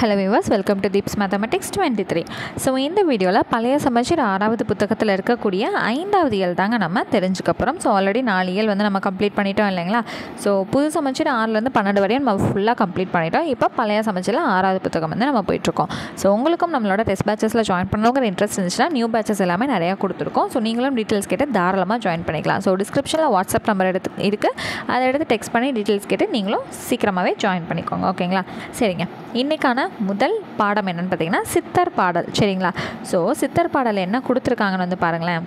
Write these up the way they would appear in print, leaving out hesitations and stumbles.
Hello viewers, welcome to தீப்ஸ் mathematics 23. So இந்த வீடியோவில் பழைய சமச்சீர் 6வது புத்தகத்தில் இருக்கக்கூடிய 5வது இயல் தாங்க நம்ம தெரிஞ்சுக்க போகிறோம். ஸோ ஆல்ரெடி 4 இயல் வந்து நம்ம கம்ப்ளீட் பண்ணிட்டோம் இல்லைங்களா. ஸோ புது சமச்சீர் 6லேருந்து 12 வரையும் நம்ம ஃபுல்லாக கம்ப்ளீட் பண்ணிட்டோம். இப்போ பழைய சமச்சீரில் 6வது புத்தகம் வந்து நம்ம போயிட்டுருக்கோம். ஸோ உங்களுக்கும் நம்மளோட டெஸ்ட் பேச்சஸில் ஜாயின் பண்ணணுங்கிற இன்ட்ரெஸ்ட் இருந்துச்சுன்னா நியூ பேச்சஸ் எல்லாமே நிறையா கொடுத்துருக்கோம். ஸோ நீங்களும் டீட்டெயில்ஸ் கேட்டு தாராளமாக ஜாயின் பண்ணிக்கலாம். ஸோ டிஸ்கிரிப்ஷனில் வாட்ஸ்அப் நம்பர் இருக்குது, அதை எடுத்து டெக்ஸ்ட் பண்ணி டீட்டெயில்ஸ் கேட்டு நீங்களும் சீக்கிரமாகவே ஜாயின் பண்ணிக்கோங்க. ஓகேங்களா? சரிங்க. இன்றைக்கான முதல் பாடம் என்னென்னு பார்த்தீங்கன்னா சித்தர் பாடல். சரிங்களா? ஸோ சித்தர் பாடல் என்ன கொடுத்துருக்காங்கன்னு வந்து பாருங்களேன்.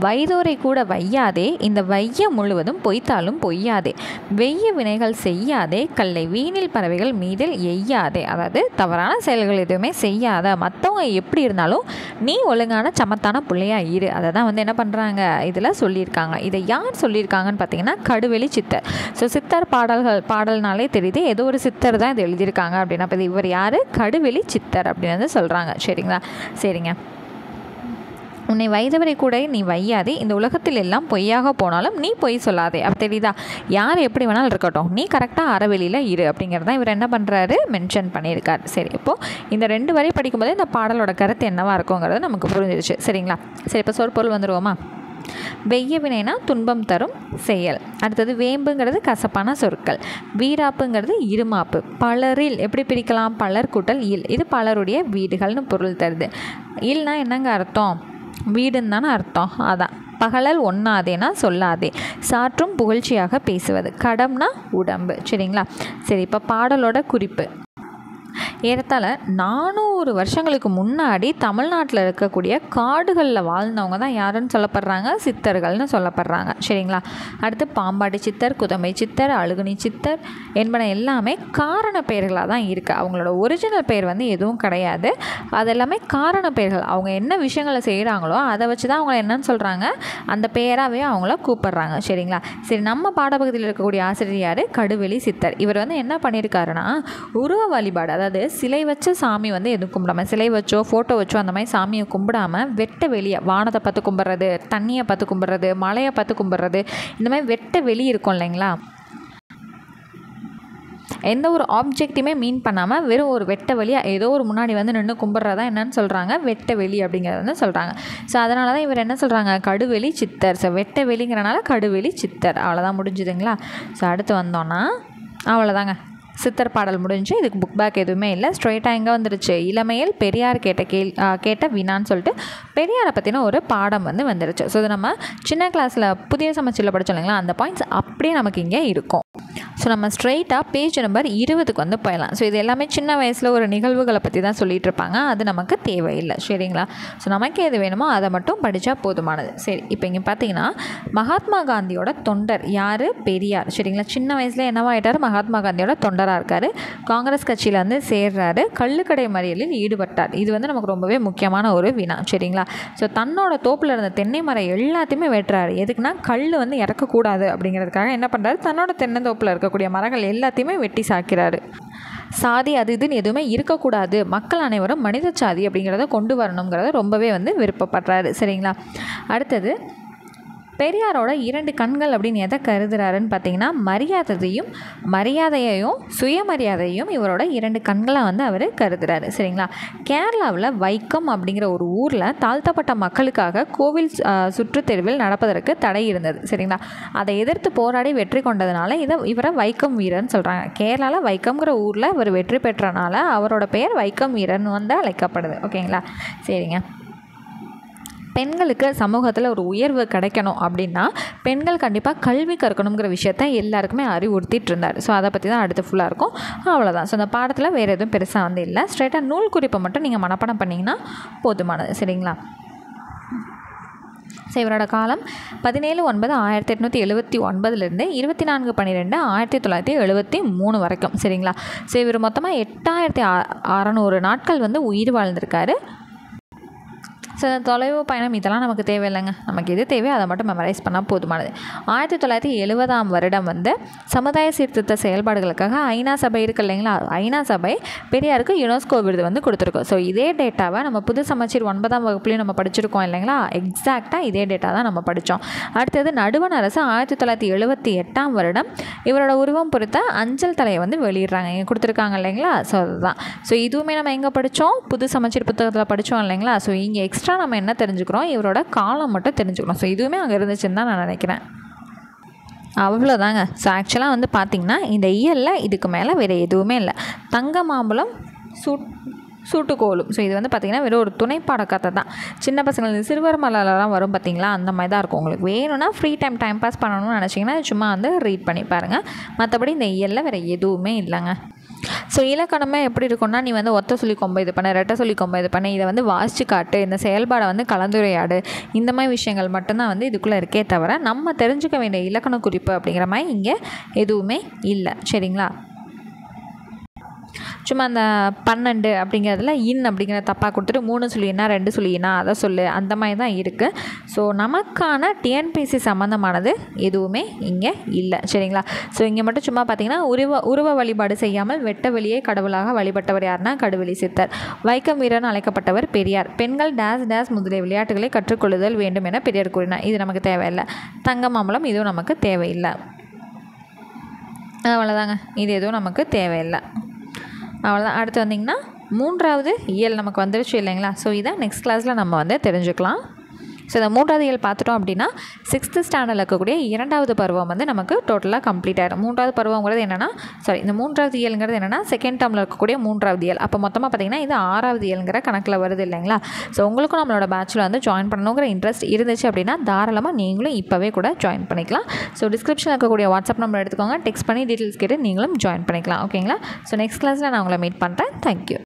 வைதோரை கூட வையாதே, இந்த வைய முழுவதும் பொய்த்தாலும் பொய்யாதே, வெய்ய வினைகள் செய்யாதே, கல்லை வீணில் பறவைகள் மீதில் எய்யாதே. அதாவது தவறான செயல்கள் எதுவுமே செய்யாத, மற்றவங்க எப்படி இருந்தாலும் நீ ஒழுங்கான சமத்தான பிள்ளையாக இரு. அதை தான் வந்து என்ன பண்ணுறாங்க இதில் சொல்லியிருக்காங்க. இதை யார் சொல்லியிருக்காங்கன்னு பார்த்தீங்கன்னா கடுவெளி சித்தர். ஸோ சித்தர் பாடல்னாலே தெரியுது ஏதோ ஒரு சித்தர் தான் இது எழுதியிருக்காங்க அப்படின்னா. இப்போ இவர் யார்? கடுவெளி சித்தர் அப்படின்னு வந்து சொல்கிறாங்க. சரிங்களா? சரிங்க. உன்னை வைதவரை கூட நீ வையாதே, இந்த உலகத்தில் எல்லாம் பொய்யாக போனாலும் நீ பொய் சொல்லாதே. அப்போ தெரியுதா, யார் எப்படி வேணாலும் இருக்கட்டும், நீ கரெக்டாக அறவெளியில் இரு அப்படிங்கிறதான் இவர் என்ன பண்ணுறாரு, மென்ஷன் பண்ணியிருக்கார். சரி, இப்போது இந்த 2 வரி படிக்கும்போது இந்த பாடலோட கருத்து என்னவாக இருக்குங்கிறது நமக்கு புரிஞ்சிருச்சு. சரிங்களா? சரி, இப்போ சொற்பொருள் வந்துடுவோமா. வெய்ய வினைனா துன்பம் தரும் செயல். அடுத்தது வேம்புங்கிறது கசப்பான சொற்கள். வீராப்புங்கிறது இருமாப்பு. பலரில் எப்படி பிரிக்கலாம்? பலர் கூட்டல் இல், இது பலருடைய வீடுகள்னு பொருள் தருது. இல்னா என்னங்க அர்த்தம்? வீடுன்னு தானே அர்த்தம். அதான் பகலல் ஒண்ணாதேனா சொல்லாதே, சாற்றும் புகழ்ச்சியாக பேசுவது. கடம்னா உடம்பு. சரிங்களா? சரி, இப்போ பாடலோட குறிப்பு. ஏறத்தாழ 400 வருஷங்களுக்கு முன்னாடி தமிழ்நாட்டில் இருக்கக்கூடிய காடுகளில் வாழ்ந்தவங்க தான் யாருன்னு சொல்லப்படுறாங்க? சித்தர்கள்னு சொல்லப்படுறாங்க. சரிங்களா? அடுத்து பாம்பாட்டி சித்தர், குதம்பை சித்தர், அழுகுனி சித்தர் என்பன எல்லாமே காரண பெயர்களாக தான் இருக்குது. அவங்களோட ஒரிஜினல் பெயர் வந்து எதுவும் கிடையாது. அது எல்லாமே காரண பெயர்கள். அவங்க என்ன விஷயங்களை செய்கிறாங்களோ அதை வச்சு தான் அவங்கள என்னன்னு சொல்கிறாங்க, அந்த பெயராகவே அவங்கள கூப்பிட்றாங்க. சரிங்களா? சரி, நம்ம பாடப்பகுதியில் இருக்கக்கூடிய ஆசிரியர் யார்? கடுவெளி சித்தர். இவர் வந்து என்ன பண்ணியிருக்காருன்னா உருவ வழிபாடு, அதாவது சிலை வச்ச சாமி வந்து எதுவும் கும்பிடாம, சிலை வச்சோ ஃபோட்டோ வச்சோ அந்த மாதிரி சாமியை கும்பிடாம வெட்ட வெளியே வானத்தை பார்த்து கும்பிட்றது, தண்ணியை பார்த்து கும்பிட்றது, மலையை பார்த்து கும்பிட்றது, இந்த மாதிரி வெட்ட வெளி இருக்கும் இல்லைங்களா. எந்த ஒரு ஆப்ஜெக்டையுமே மீன் பண்ணாமல் வெறும் ஒரு வெட்ட வெளியாக ஏதோ ஒரு முன்னாடி வந்து நின்று கும்பிட்றதா என்னன்னு சொல்கிறாங்க, வெட்ட வெளி அப்படிங்கிறது வந்து சொல்கிறாங்க. ஸோ அதனால தான் இவர் என்ன சொல்கிறாங்க, கடுவெளி சித்தர். ஸோ வெட்ட வெளிங்கிறனால கடுவெளி சித்தர். அவ்வளோதான், முடிஞ்சுதுங்களா? ஸோ அடுத்து வந்தோன்னா அவ்வளோதாங்க, சித்தர் பாடல் முடிஞ்சு. இதுக்கு புக் பேக் எதுவுமே இல்லை, ஸ்ட்ரெயிட்டாக எங்கே வந்துருச்சு, இளமையில் பெரியார் கேட்ட வினான்னு சொல்லிட்டு பெரியாரை பற்றின ஒரு பாடம் வந்து வந்துருச்சு. ஸோ இது நம்ம சின்ன கிளாஸில் புதிய சமச்சீரில் படித்தோம் இல்லைங்களா, அந்த பாயிண்ட்ஸ் அப்படியே நமக்கு இங்கே இருக்கும். ஸோ நம்ம ஸ்ட்ரெயிட்டாக பேஜ் நம்பர் 20க்கு வந்து போயிடலாம். ஸோ இது எல்லாமே சின்ன வயசில் ஒரு நிகழ்வுகளை பற்றி தான் சொல்லிகிட்டு இருப்பாங்க, அது நமக்கு தேவையில்லை. சரிங்களா? ஸோ நமக்கு எது வேணுமோ அதை மட்டும் படித்தா போதுமானது. சரி, இப்போ இங்கே பார்த்தீங்கன்னா மகாத்மா காந்தியோட தொண்டர் யார்? பெரியார். சரிங்களா? சின்ன வயசில் என்னவாயிட்டார்? மகாத்மா காந்தியோட தொண்டராக இருக்கார். காங்கிரஸ் கட்சியில் வந்து சேர்றாரு. கள்ளுக்கடை மறியலில் ஈடுபட்டார். இது வந்து நமக்கு ரொம்பவே முக்கியமான ஒரு வினா. சரிங்களா? ஸோ தன்னோட தோப்பில் இருந்த தென்னை மரம் எல்லாத்தையுமே வெட்டுறாரு. எதுக்குன்னா கல் வந்து இறக்கக்கூடாது அப்படிங்கிறதுக்காக என்ன பண்ணுறாரு, தன்னோட தென்னந்தோப்பில் இருக்கக்கூடிய மரங்கள் எல்லாத்தையுமே வெட்டி சாக்கிறாரு. சாதி அது இதுன்னு எதுவுமே இருக்கக்கூடாது, மக்கள் அனைவரும் மனித சாதி அப்படிங்கிறத கொண்டு வரணுங்கிறத ரொம்பவே வந்து விருப்பப்படுறாரு. சரிங்களா? அடுத்தது பெரியாரோட 2 கண்கள் அப்படின்னு எதை கருதுறாருன்னு பார்த்தீங்கன்னா மரியாதையையும் சுயமரியாதையும் இவரோட 2 கண்களை வந்து அவர் கருதுறாரு. சரிங்களா? கேரளாவில் வைக்கம் அப்படிங்கிற ஒரு ஊரில் தாழ்த்தப்பட்ட மக்களுக்காக கோவில் சுற்றுத்தெருவில் நடப்பதற்கு தடை இருந்தது. சரிங்களா? அதை எதிர்த்து போராடி வெற்றி கொண்டதுனால இவரை வைக்கம் வீரர்னு சொல்கிறாங்க. கேரளாவில் வைக்கம்ங்கிற ஊரில் இவர் வெற்றி பெற்றனால அவரோட பெயர் வைக்கம் வீரன் வந்து அழைக்கப்படுது. ஓகேங்களா? சரிங்க. பெண்களுக்கு சமூகத்தில் ஒரு உயர்வு கிடைக்கணும் அப்படின்னா பெண்கள் கண்டிப்பாக கல்வி கற்கணுங்கிற விஷயத்த எல்லாருக்குமே அறிவுறுத்திட்டு இருந்தார். ஸோ அதை பற்றி தான் அடுத்து ஃபுல்லாக இருக்கும். அவ்வளோதான். ஸோ அந்த பாடத்தில் வேறு எதுவும் பெருசாக வந்து இல்லை. ஸ்ட்ரெயிட்டாக நூல் குறிப்பை மட்டும் நீங்கள் மனப்பாடம் பண்ணிங்கன்னா போதுமானது. சரிங்களா? ஸோ இவரோட காலம் 17/9/1879 24/12/1973 வரைக்கும். சரிங்களா? ஸோ இவர் மொத்தமாக 8600 நாட்கள் வந்து உயிர் வாழ்ந்திருக்காரு. ஸோ இந்த தொலைவு பயணம் இதெல்லாம் நமக்கு தேவையில்லைங்க. நமக்கு எது தேவையோ அதை மட்டும் மெமரைஸ் பண்ணால் போதுமானது. 1970ஆம் வருடம் வந்து சமுதாய சீர்திருத்த செயல்பாடுகளுக்காக ஐநா சபை இருக்குது இல்லைங்களா, ஐநா சபை பெரியாருக்கு யுனெஸ்கோ விருது வந்து கொடுத்துருக்கோம். ஸோ இதே டேட்டாவை நம்ம புது சமச்சீர் 9ஆம் வகுப்புலையும் நம்ம படிச்சிருக்கோம் இல்லைங்களா, எக்ஸாக்டாக இதே டேட்டா தான் நம்ம படித்தோம். அடுத்தது நடுவண் அரசு 1978ஆம் வருடம் இவரோட உருவம் பொறுத்த அஞ்சல் தலையை வந்து வெளியிடுறாங்க, இங்கே கொடுத்துருக்காங்க இல்லைங்களா. ஸோ அதுதான். ஸோ இதுவுமே நம்ம எங்கே படித்தோம், புது சமச்சீர் புத்தகத்தில் படித்தோம் இல்லைங்களா. ஸோ இங்கே எக்ஸ்ட்ரா நம்ம என்ன தெரிஞ்சுக்கிறோம், இவரோட காலம் மட்டும் தெரிஞ்சுக்கிறோம். ஸோ இதுவுமே அங்கே இருந்துச்சுன்னு தான் நான் நினைக்கிறேன். அவ்வளோதாங்க. ஸோ ஆக்சுவலாக வந்து பார்த்திங்கன்னா இந்த இயலில் இதுக்கு மேலே வேறு எதுவுமே இல்லை. தங்க மாம்பழம் சூட்டுக்கோலும். ஸோ இது வந்து பார்த்திங்கன்னா வெறும் ஒரு துணைப்பாட கதை தான். சின்ன பசங்களுக்கு சிறுவர் மலர்லாம் வரும் பார்த்திங்களா, அந்த மாதிரி தான் இருக்கும். உங்களுக்கு வேணும்னா ஃப்ரீ டைம் பாஸ் பண்ணணும்னு நினச்சிங்கன்னா சும்மா வந்து ரீட் பண்ணி பாருங்கள். மற்றபடி இந்த இயலில் வேறு எதுவுமே இல்லைங்க. ஸோ இலக்கணமே எப்படி இருக்குன்னா, நீ வந்து ஒத்த சொல்லி கொம்பை இது பண்ண, ரெட்டை சொல்லி கொம்பை இது பண்ண, இதை வந்து வாசித்து காட்டு, இந்த செயல்பாடை வந்து கலந்துரையாடு, இந்த மாதிரி விஷயங்கள் மட்டும்தான் வந்து இதுக்குள்ளே இருக்கே தவிர நம்ம தெரிஞ்சுக்க வேண்டிய இலக்கண குறிப்பு அப்படிங்கிற மாதிரி இங்கே எதுவுமே இல்லை. சரிங்களா. சும்மா அந்த 12 அப்படிங்கிறதுல இன் அப்படிங்கிற தப்பாக கொடுத்துட்டு 3 சொல்லினா 2 சொல்லினா அதை சொல்லு, அந்த மாதிரி தான் இருக்குது. ஸோ நமக்கான டிஎன்பிஎஸ்சி சம்மந்தமானது எதுவுமே இங்கே இல்லை. சரிங்களா. ஸோ இங்கே மட்டும் சும்மா பார்த்திங்கன்னா உருவ வழிபாடு செய்யாமல் வெட்ட வெளியே கடவுளாக வழிபட்டவர் யாருன்னா கடுவெளி சித்தர். வைக்கம் வீரன் அழைக்கப்பட்டவர் பெரியார். பெண்கள் டேஸ் முதலிய விளையாட்டுகளை கற்றுக்கொள்ளுதல் வேண்டும் என பெரியார் கூறினார். இது நமக்கு தேவையில்லை. தங்க மாம்பழம் இதுவும் நமக்கு தேவையில்லை. அவ்வளோதாங்க. இது எதுவும் நமக்கு தேவையில்லை. அவ்வளோதான். அடுத்து வந்திங்கன்னா 3வது இயல் நமக்கு வந்துருச்சு இல்லைங்களா. ஸோ இதை நெக்ஸ்ட் கிளாஸில் நம்ம வந்து தெரிஞ்சுக்கலாம். ஸோ இந்த 3வது இயல் பார்த்துட்டோம் அப்படின்னா 6th ஸ்டாண்டர்டில் இருக்கக்கூடிய 2வது பருவம் வந்து நமக்கு டோட்டலாக கம்ப்ளீட் ஆகிடும். 3வது பருவங்கிறது என்னென்னா இந்த 3வது இயலுங்கிறது என்னென்னா செகண்ட் டேர்மில் இருக்கக்கூடிய 3வது இயல். அப்போ மொத்தமாக பார்த்திங்கன்னா இது 6வது இயலுங்கிற கணக்கில் வருது இல்லைங்களா. ஸோ உங்களுக்கும் நம்மளோட பேட்சில் வந்து ஜாயின் பண்ணணுங்கிற இன்ட்ரெஸ்ட் இருந்துச்சு அப்படின்னா தாராளமாக நீங்களும் இப்போவே கூட ஜாயின் பண்ணிக்கலாம். ஸோ டிஸ்கிரிப்ஷனில் இருக்கக்கூடிய வாட்ஸ்அப் நம்பர் எடுத்துக்கோங்க, டெக்ஸ்ட் பண்ணி டீட்டெயில்ஸ் கேட்டு நீங்களும் ஜாயின் பண்ணிக்கலாம். ஓகேங்களா. ஸோ நெக்ஸ்ட் கிளாஸில் நான் உங்களை மீட் பண்ணுறேன். தேங்க்யூ.